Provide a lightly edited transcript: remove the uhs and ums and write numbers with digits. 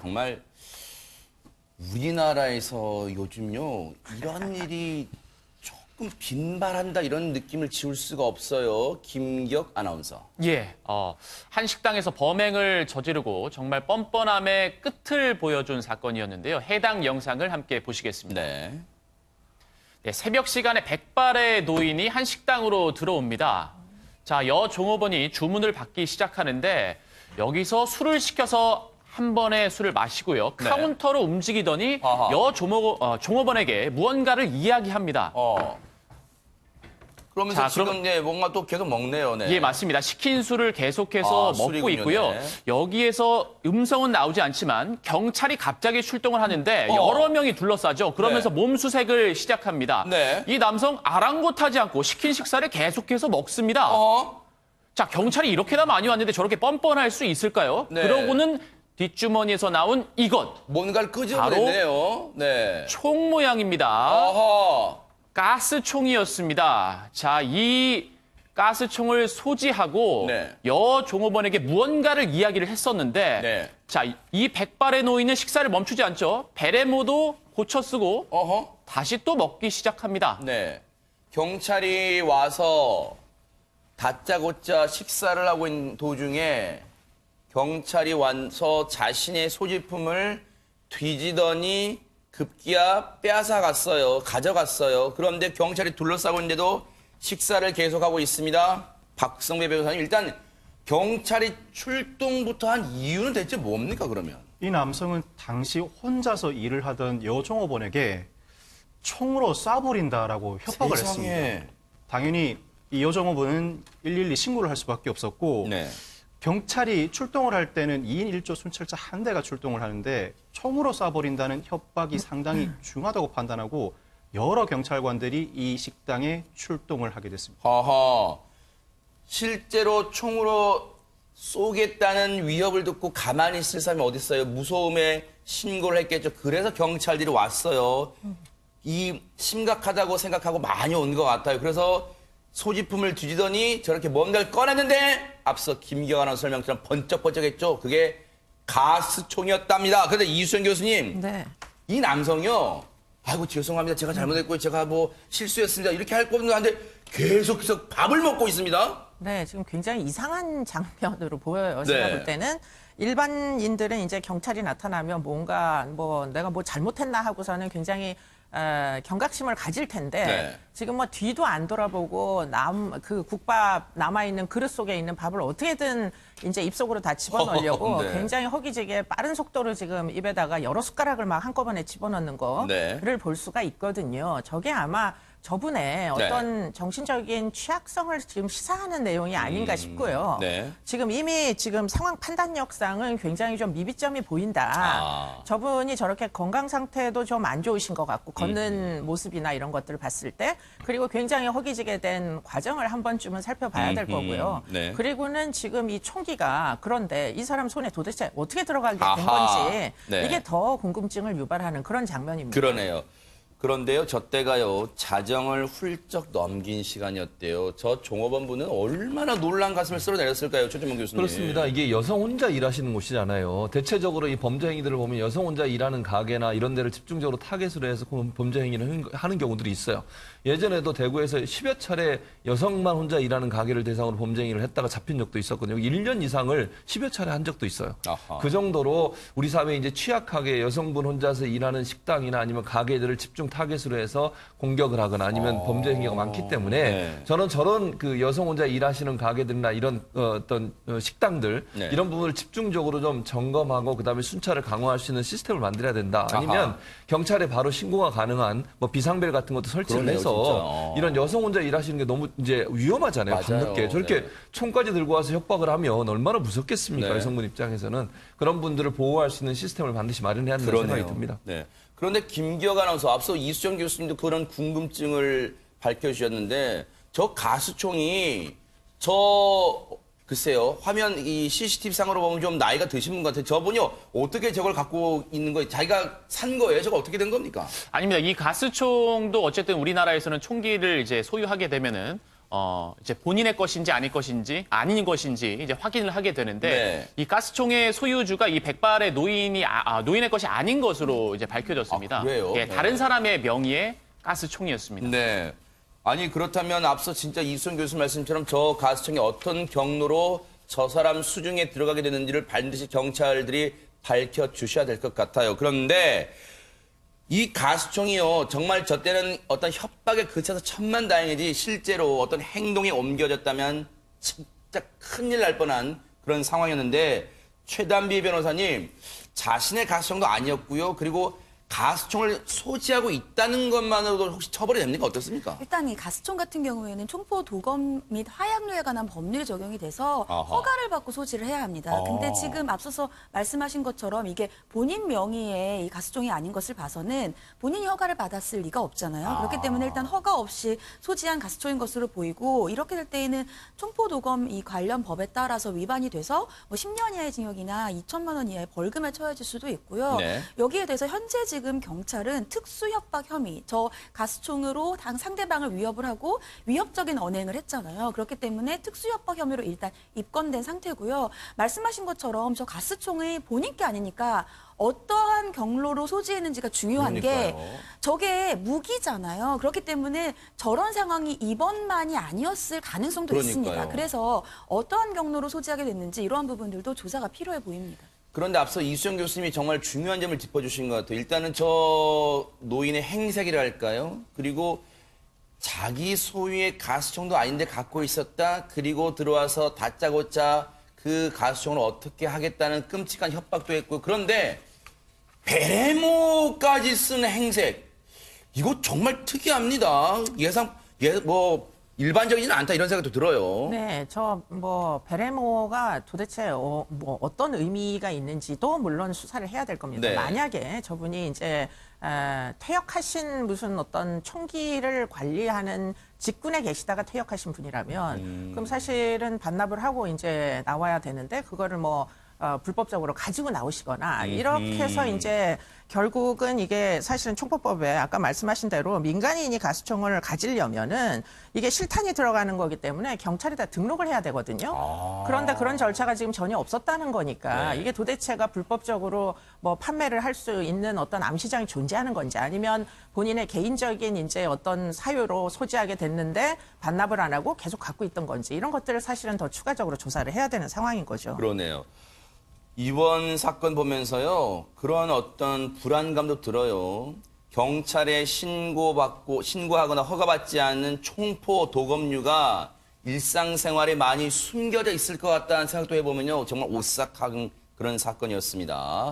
정말 우리나라에서 요즘요 이런 일이 조금 빈발한다 이런 느낌을 지울 수가 없어요. 김기혁 아나운서. 예, 한 식당에서 범행을 저지르고 정말 뻔뻔함의 끝을 보여준 사건이었는데요. 해당 영상을 함께 보시겠습니다. 네. 네, 새벽 시간에 백발의 노인이 한 식당으로 들어옵니다. 자, 여 종업원이 주문을 받기 시작하는데 여기서 술을 시켜서 한 번에 술을 마시고요. 네. 카운터로 움직이더니 아하. 종업원에게 무언가를 이야기합니다. 그러면서 자, 지금 그럼- 네, 뭔가 또 계속 먹네요. 네. 예, 맞습니다. 시킨 술을 계속해서 먹고 술이군요. 있고요. 네. 여기에서 음성은 나오지 않지만 경찰이 갑자기 출동을 하는데 여러 명이 둘러싸죠. 그러면서 네. 몸수색을 시작합니다. 네. 이 남성 아랑곳하지 않고 시킨 식사를 계속해서 먹습니다. 자, 경찰이 이렇게나 많이 왔는데 저렇게 뻔뻔할 수 있을까요? 네. 그러고는 뒷주머니에서 나온 이것, 뭔가를 끄집어냈네요. 네. 총 모양입니다. 어허. 가스총이었습니다. 자, 이 가스총을 소지하고 네. 여 종업원에게 무언가를 이야기를 했었는데 네. 자, 이 백발의 노인은 식사를 멈추지 않죠. 베레모도 고쳐 쓰고 어허. 다시 또 먹기 시작합니다. 네. 경찰이 와서 다짜고짜 식사를 하고 있는 도중에 경찰이 와서 자신의 소지품을 뒤지더니 급기야 빼앗아갔어요. 가져갔어요. 그런데 경찰이 둘러싸고 있는데도 식사를 계속하고 있습니다. 박성배 변호사님, 일단 경찰이 출동부터 한 이유는 대체 뭡니까, 그러면? 이 남성은 당시 혼자서 일을 하던 여종업원에게 총으로 쏴버린다라고 협박을 세상에. 했습니다. 당연히 이 여종업원은 112 신고를 할 수밖에 없었고 네. 경찰이 출동을 할 때는 2인 1조 순찰차 한 대가 출동을 하는데 총으로 쏴버린다는 협박이 상당히 중하다고 판단하고 여러 경찰관들이 이 식당에 출동을 하게 됐습니다. 하하. 실제로 총으로 쏘겠다는 위협을 듣고 가만히 있을 사람이 어디 있어요? 무서움에 신고를 했겠죠. 그래서 경찰들이 왔어요. 이 심각하다고 생각하고 많이 온 것 같아요. 그래서 소지품을 뒤지더니 저렇게 뭔가를 꺼냈는데 앞서 김기혁 아나운서 설명처럼 번쩍번쩍했죠. 그게 가스총이었답니다. 그런데 이수연 교수님, 네. 이 남성이요. 아이고 죄송합니다. 제가 잘못했고요. 제가 뭐 실수했습니다. 이렇게 할 겁니다. 근데 계속해서 밥을 먹고 있습니다. 네, 지금 굉장히 이상한 장면으로 보여요. 제가 네. 볼 때는 일반인들은 이제 경찰이 나타나면 뭔가 뭐 내가 뭐 잘못했나 하고서는 굉장히 경각심을 가질 텐데 네. 지금 뭐 뒤도 안 돌아보고 그 국밥 남아 있는 그릇 속에 있는 밥을 어떻게든 이제 입속으로 다 집어넣으려고 네. 굉장히 허기지게 빠른 속도로 지금 입에다가 여러 숟가락을 막 한꺼번에 집어넣는 네. 거를 볼 수가 있거든요. 저게 아마 저분의 어떤 정신적인 취약성을 지금 시사하는 내용이 아닌가 싶고요. 네. 지금 이미 지금 상황 판단력상은 굉장히 좀 미비점이 보인다. 저분이 저렇게 건강 상태도 좀 안 좋으신 것 같고 걷는 모습이나 이런 것들을 봤을 때 그리고 굉장히 허기지게 된 과정을 한 번쯤은 살펴봐야 될 거고요. 네. 그리고는 지금 이 총기가 그런데 이 사람 손에 도대체 어떻게 들어가게 된 아하. 건지 네. 이게 더 궁금증을 유발하는 그런 장면입니다. 그러네요. 그런데요, 저 때가요, 자정을 훌쩍 넘긴 시간이었대요. 저 종업원분은 얼마나 놀란 가슴을 쓸어내렸을까요, 최준문 교수님? 그렇습니다. 이게 여성 혼자 일하시는 곳이잖아요. 대체적으로 이 범죄 행위들을 보면 여성 혼자 일하는 가게나 이런 데를 집중적으로 타겟으로 해서 범죄 행위를 하는 경우들이 있어요. 예전에도 대구에서 10여 차례 여성만 혼자 일하는 가게를 대상으로 범죄 행위를 했다가 잡힌 적도 있었거든요. 1년 이상을 10여 차례 한 적도 있어요. 아하. 그 정도로 우리 사회에 이제 취약하게 여성분 혼자서 일하는 식당이나 아니면 가게들을 집중 타겟으로 해서 공격을 하거나 아니면 범죄 행위가 많기 때문에 네. 저는 저런 그 여성 혼자 일하시는 가게들이나 이런 어떤 식당들 네. 이런 부분을 집중적으로 좀 점검하고 그다음에 순찰을 강화할 수 있는 시스템을 만들어야 된다. 아니면 아하. 경찰에 바로 신고가 가능한 뭐 비상벨 같은 것도 설치를 그러네요, 해서 진짜. 이런 여성 혼자 일하시는 게 너무 이제 위험하잖아요. 맞아요. 밤늦게 저렇게 네. 총까지 들고 와서 협박을 하면 얼마나 무섭겠습니까? 네. 여성분 입장에서는 그런 분들을 보호할 수 있는 시스템을 반드시 마련해야 한다는 생각이 듭니다. 네. 그런데 김기혁 아나운서, 앞서 이수정 교수님도 그런 궁금증을 밝혀주셨는데, 저 가스총이, 글쎄요, 화면 이 CCTV 상으로 보면 좀 나이가 드신 분 같아요. 저분이요, 어떻게 저걸 갖고 있는 거예요? 자기가 산 거예요? 저거 어떻게 된 겁니까? 아닙니다. 이 가스총도 어쨌든 우리나라에서는 총기를 이제 소유하게 되면은 이제 본인의 것인지 아닌 것인지 이제 확인을 하게 되는데 네. 이 가스총의 소유주가 이 백발의 노인의 것이 아닌 것으로 이제 밝혀졌습니다. 아, 그래요? 예, 네. 다른 사람의 명의의 가스총이었습니다. 네. 아니 그렇다면 앞서 진짜 이수영 교수 말씀처럼 저 가스총이 어떤 경로로 저 사람 수중에 들어가게 되는지를 반드시 경찰들이 밝혀주셔야 될 것 같아요. 그런데 이 가스총이요, 정말 저 때는 어떤 협박에 그쳐서 천만다행이지 실제로 어떤 행동이 옮겨졌다면 진짜 큰일 날 뻔한 그런 상황이었는데 최단비 변호사님, 자신의 가스총도 아니었고요. 그리고 가스총을 소지하고 있다는 것만으로도 혹시 처벌이 됩니까? 어떻습니까? 일단 이 가스총 같은 경우에는 총포 도검 및 화약류에 관한 법률이 적용이 돼서 아하. 허가를 받고 소지를 해야 합니다. 근데 지금 앞서서 말씀하신 것처럼 이게 본인 명의의 이 가스총이 아닌 것을 봐서는 본인이 허가를 받았을 리가 없잖아요. 그렇기 때문에 일단 허가 없이 소지한 가스총인 것으로 보이고 이렇게 될 때에는 총포 도검 이 관련 법에 따라서 위반이 돼서 뭐 10년 이하의 징역이나 2천만 원 이하의 벌금에 처해질 수도 있고요. 네. 여기에 대해서 현재 지금 경찰은 특수협박 혐의, 저 가스총으로 상대방을 위협을 하고 위협적인 언행을 했잖아요. 그렇기 때문에 특수협박 혐의로 일단 입건된 상태고요. 말씀하신 것처럼 저 가스총이 본인 게 아니니까 어떠한 경로로 소지했는지가 중요한 게 그러니까요. 저게 무기잖아요. 그렇기 때문에 저런 상황이 이번만이 아니었을 가능성도 그러니까요. 있습니다. 그래서 어떠한 경로로 소지하게 됐는지 이러한 부분들도 조사가 필요해 보입니다. 그런데 앞서 이수영 교수님이 정말 중요한 점을 짚어주신 것 같아요. 일단은 저 노인의 행색이랄까요? 그리고 자기 소유의 가스총도 아닌데 갖고 있었다. 그리고 들어와서 다짜고짜 그 가스총을 어떻게 하겠다는 끔찍한 협박도 했고. 그런데 베레모까지 쓴 행색. 이거 정말 특이합니다. 일반적이지는 않다 이런 생각도 들어요. 네, 베레모가 도대체 어떤 의미가 있는지도 물론 수사를 해야 될 겁니다. 네. 만약에 저분이 이제 퇴역하신 무슨 어떤 총기를 관리하는 직군에 계시다가 퇴역하신 분이라면 그럼 사실은 반납을 하고 이제 나와야 되는데 그거를 불법적으로 가지고 나오시거나 이렇게 해서 이제 결국은 이게 사실은 총포법에 아까 말씀하신 대로 민간인이 가스총을 가지려면은 이게 실탄이 들어가는 거기 때문에 경찰에다 등록을 해야 되거든요. 그런데 그런 절차가 지금 전혀 없었다는 거니까 네. 이게 도대체가 불법적으로 판매를 할 수 있는 어떤 암시장이 존재하는 건지 아니면 본인의 개인적인 이제 어떤 사유로 소지하게 됐는데 반납을 안 하고 계속 갖고 있던 건지 이런 것들을 사실은 더 추가적으로 조사를 해야 되는 상황인 거죠. 그러네요. 이번 사건 보면서요, 그런 어떤 불안감도 들어요. 경찰에 신고하거나 허가받지 않는 총포 도검류가 일상생활에 많이 숨겨져 있을 것 같다는 생각도 해보면요, 정말 오싹한 그런 사건이었습니다.